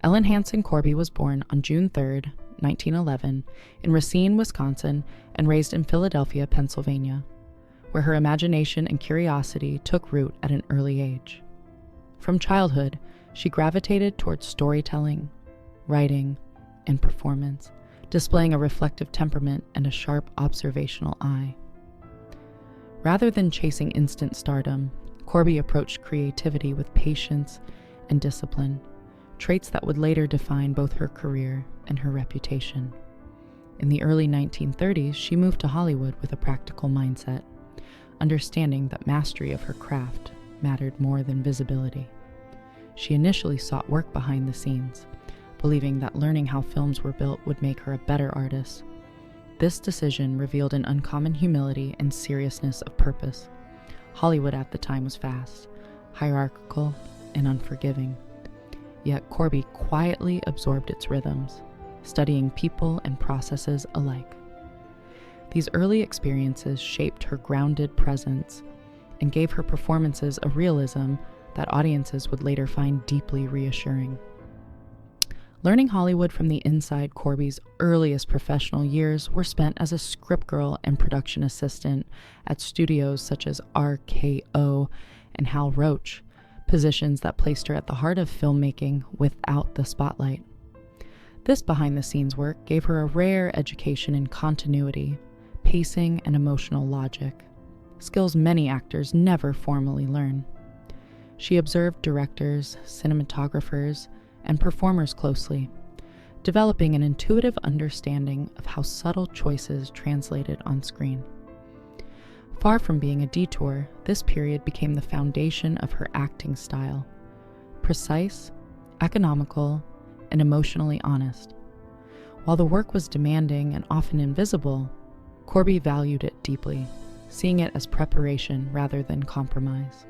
Ellen Hanson Corby was born on June 3, 1911, in Racine, Wisconsin, and raised in Philadelphia, Pennsylvania, where her imagination and curiosity took root at an early age. From childhood, she gravitated towards storytelling, writing, and performance, displaying a reflective temperament and a sharp observational eye. Rather than chasing instant stardom, Corby approached creativity with patience and discipline, traits that would later define both her career and her reputation. In the early 1930s, she moved to Hollywood with a practical mindset, understanding that mastery of her craft mattered more than visibility. She initially sought work behind the scenes, believing that learning how films were built would make her a better artist. This decision revealed an uncommon humility and seriousness of purpose. Hollywood at the time was fast, hierarchical, and unforgiving. Yet Corby quietly absorbed its rhythms, studying people and processes alike. These early experiences shaped her grounded presence and gave her performances a realism that audiences would later find deeply reassuring. Learning Hollywood from the inside, Corby's earliest professional years were spent as a script girl and production assistant at studios such as RKO and Hal Roach, positions that placed her at the heart of filmmaking without the spotlight. This behind-the-scenes work gave her a rare education in continuity, pacing, and emotional logic, skills many actors never formally learn. She observed directors, cinematographers, and performers closely, developing an intuitive understanding of how subtle choices translated on screen. Far from being a detour, this period became the foundation of her acting style, precise, economical, and emotionally honest. While the work was demanding and often invisible, Corby valued it deeply, seeing it as preparation rather than compromise.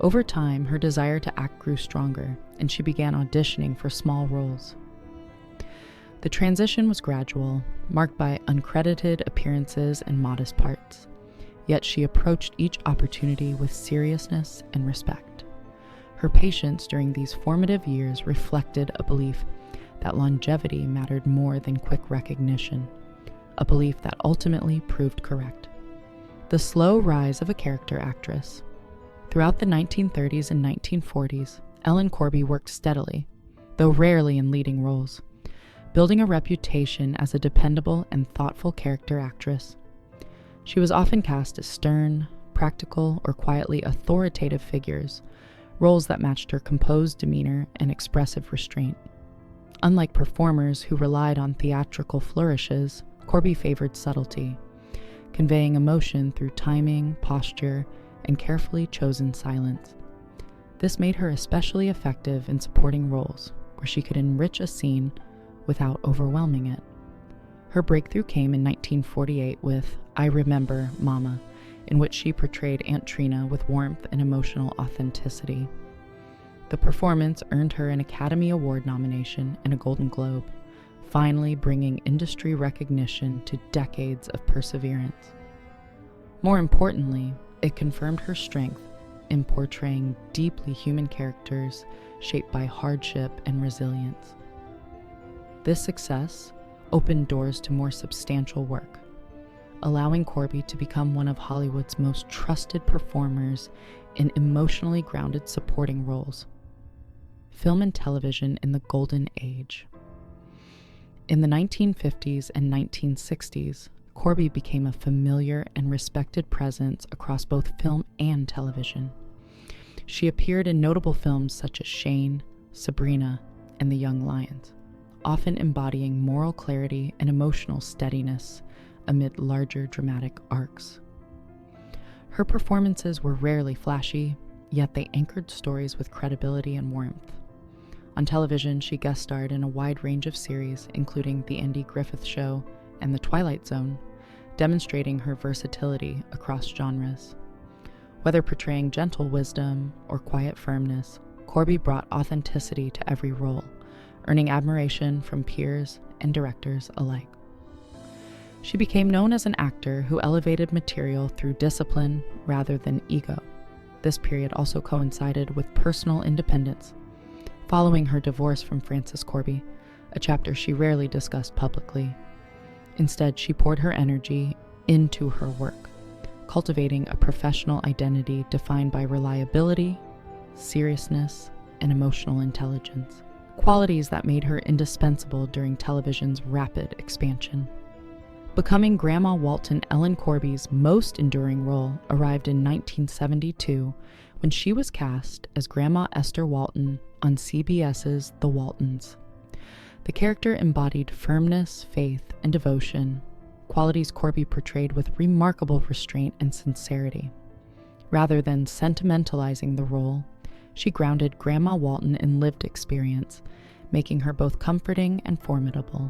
Over time, her desire to act grew stronger, and she began auditioning for small roles. The transition was gradual, marked by uncredited appearances and modest parts, yet she approached each opportunity with seriousness and respect. Her patience during these formative years reflected a belief that longevity mattered more than quick recognition, a belief that ultimately proved correct. The slow rise of a character actress. Throughout the 1930s and 1940s, Ellen Corby worked steadily, though rarely in leading roles, building a reputation as a dependable and thoughtful character actress. She was often cast as stern, practical, or quietly authoritative figures, roles that matched her composed demeanor and expressive restraint. Unlike performers who relied on theatrical flourishes, Corby favored subtlety, conveying emotion through timing, posture, and carefully chosen silence. This made her especially effective in supporting roles where she could enrich a scene without overwhelming it. Her breakthrough came in 1948 with I Remember, Mama, in which she portrayed Aunt Trina with warmth and emotional authenticity. The performance earned her an Academy Award nomination and a Golden Globe, finally bringing industry recognition to decades of perseverance. More importantly, it confirmed her strength in portraying deeply human characters shaped by hardship and resilience. This success opened doors to more substantial work, allowing Corby to become one of Hollywood's most trusted performers in emotionally grounded supporting roles. Film and television in the Golden Age. In the 1950s and 1960s, Corby became a familiar and respected presence across both film and television. She appeared in notable films such as Shane, Sabrina, and The Young Lions, often embodying moral clarity and emotional steadiness amid larger dramatic arcs. Her performances were rarely flashy, yet they anchored stories with credibility and warmth. On television, she guest starred in a wide range of series, including The Andy Griffith Show and The Twilight Zone, demonstrating her versatility across genres. Whether portraying gentle wisdom or quiet firmness, Corby brought authenticity to every role, earning admiration from peers and directors alike. She became known as an actor who elevated material through discipline rather than ego. This period also coincided with personal independence, following her divorce from Frances Corby, a chapter she rarely discussed publicly. Instead, she poured her energy into her work, cultivating a professional identity defined by reliability, seriousness, and emotional intelligence, qualities that made her indispensable during television's rapid expansion. Becoming Grandma Walton, Ellen Corby's most enduring role arrived in 1972 when she was cast as Grandma Esther Walton on CBS's The Waltons. The character embodied firmness, faith, and devotion, qualities Corby portrayed with remarkable restraint and sincerity. Rather than sentimentalizing the role, she grounded Grandma Walton in lived experience, making her both comforting and formidable.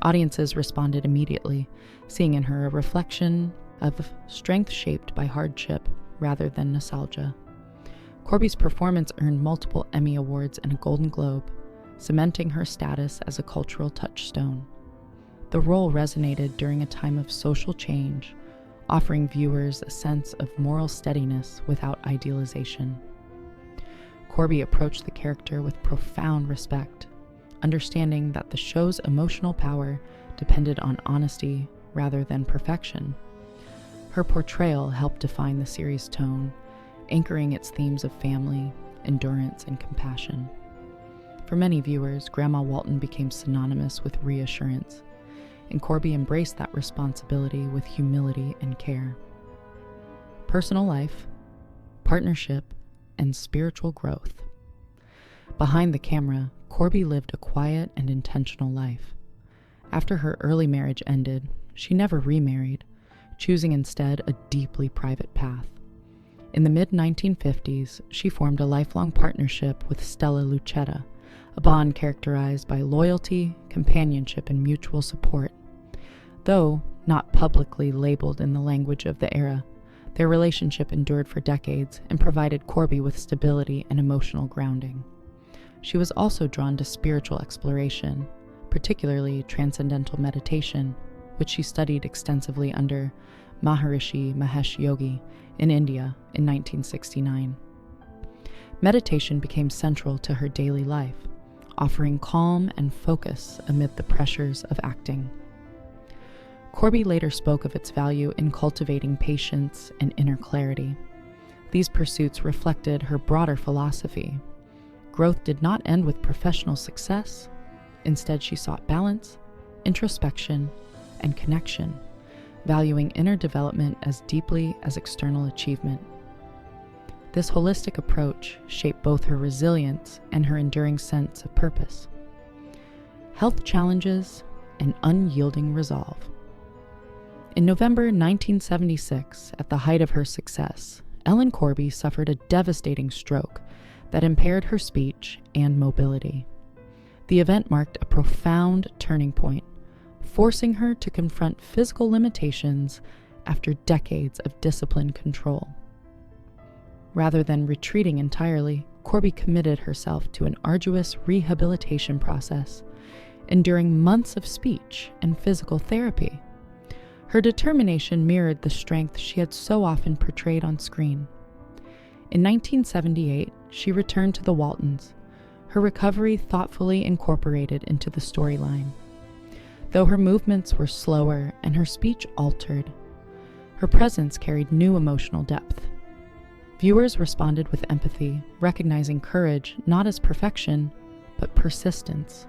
Audiences responded immediately, seeing in her a reflection of strength shaped by hardship rather than nostalgia. Corby's performance earned multiple Emmy Awards and a Golden Globe, cementing her status as a cultural touchstone. The role resonated during a time of social change, offering viewers a sense of moral steadiness without idealization. Corby approached the character with profound respect, understanding that the show's emotional power depended on honesty rather than perfection. Her portrayal helped define the series' tone, anchoring its themes of family, endurance, and compassion. For many viewers, Grandma Walton became synonymous with reassurance, and Corby embraced that responsibility with humility and care. Personal life, partnership, and spiritual growth. Behind the camera, Corby lived a quiet and intentional life. After her early marriage ended, she never remarried, choosing instead a deeply private path. In the mid-1950s, she formed a lifelong partnership with Stella Lucetta, a bond characterized by loyalty, companionship, and mutual support. Though not publicly labeled in the language of the era, their relationship endured for decades and provided Corby with stability and emotional grounding. She was also drawn to spiritual exploration, particularly transcendental meditation, which she studied extensively under Maharishi Mahesh Yogi in India in 1969. Meditation became central to her daily life, offering calm and focus amid the pressures of acting. Corby later spoke of its value in cultivating patience and inner clarity. These pursuits reflected her broader philosophy. Growth did not end with professional success. Instead, she sought balance, introspection, and connection, valuing inner development as deeply as external achievement. This holistic approach shaped both her resilience and her enduring sense of purpose. Health challenges and unyielding resolve. In November 1976, at the height of her success, Ellen Corby suffered a devastating stroke that impaired her speech and mobility. The event marked a profound turning point, forcing her to confront physical limitations after decades of disciplined control. Rather than retreating entirely, Corby committed herself to an arduous rehabilitation process, enduring months of speech and physical therapy. Her determination mirrored the strength she had so often portrayed on screen. In 1978, she returned to the Waltons, her recovery thoughtfully incorporated into the storyline. Though her movements were slower and her speech altered, her presence carried new emotional depth. Viewers responded with empathy, recognizing courage not as perfection, but persistence.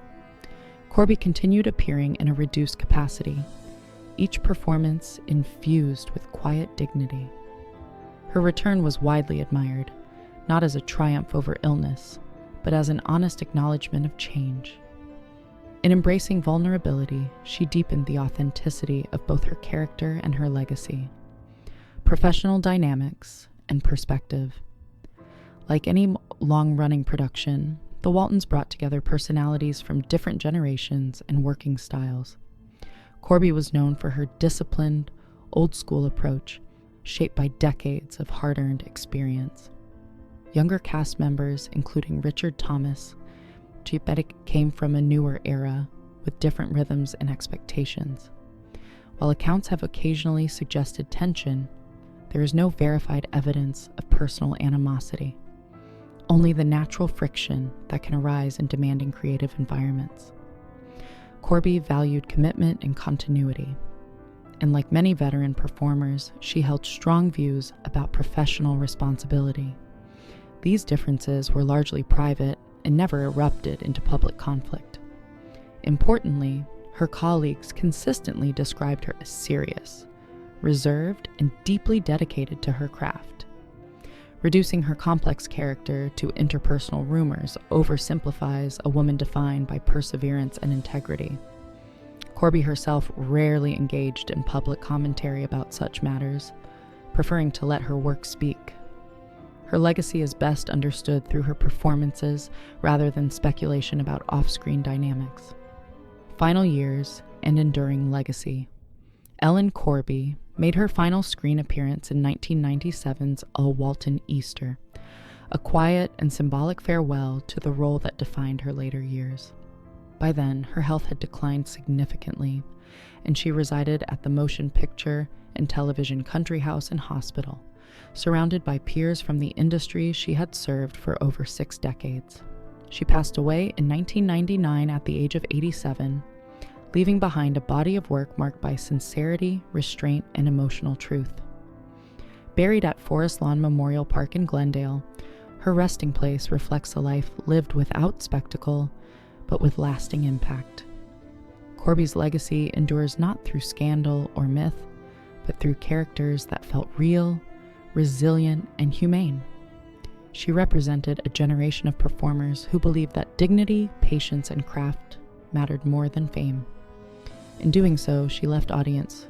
Corby continued appearing in a reduced capacity, each performance infused with quiet dignity. Her return was widely admired, not as a triumph over illness, but as an honest acknowledgement of change. In embracing vulnerability, she deepened the authenticity of both her character and her legacy. Professional dynamics and perspective. Like any long-running production, the Waltons brought together personalities from different generations and working styles. Corby was known for her disciplined, old-school approach, shaped by decades of hard-earned experience. Younger cast members, including Richard Thomas, came from a newer era with different rhythms and expectations. While accounts have occasionally suggested tension, there is no verified evidence of personal animosity. only the natural friction that can arise in demanding creative environments. Corby valued commitment and continuity, and like many veteran performers, she held strong views about professional responsibility. These differences were largely private and never erupted into public conflict. Importantly, her colleagues consistently described her as serious, reserved, and deeply dedicated to her craft. Reducing her complex character to interpersonal rumors oversimplifies a woman defined by perseverance and integrity. Corby herself rarely engaged in public commentary about such matters, preferring to let her work speak. Her legacy is best understood through her performances rather than speculation about off-screen dynamics. Final years and enduring legacy. Ellen Corby made her final screen appearance in 1997's A Walton Easter, a quiet and symbolic farewell to the role that defined her later years. By then, her health had declined significantly, and she resided at the Motion Picture and Television Country House and Hospital, surrounded by peers from the industry she had served for over 6 decades. She passed away in 1999 at the age of 87, leaving behind a body of work marked by sincerity, restraint, and emotional truth. Buried at Forest Lawn Memorial Park in Glendale, her resting place reflects a life lived without spectacle, but with lasting impact. Corby's legacy endures not through scandal or myth, but through characters that felt real, resilient, and humane. She represented a generation of performers who believed that dignity, patience, and craft mattered more than fame. In doing so, she left audiences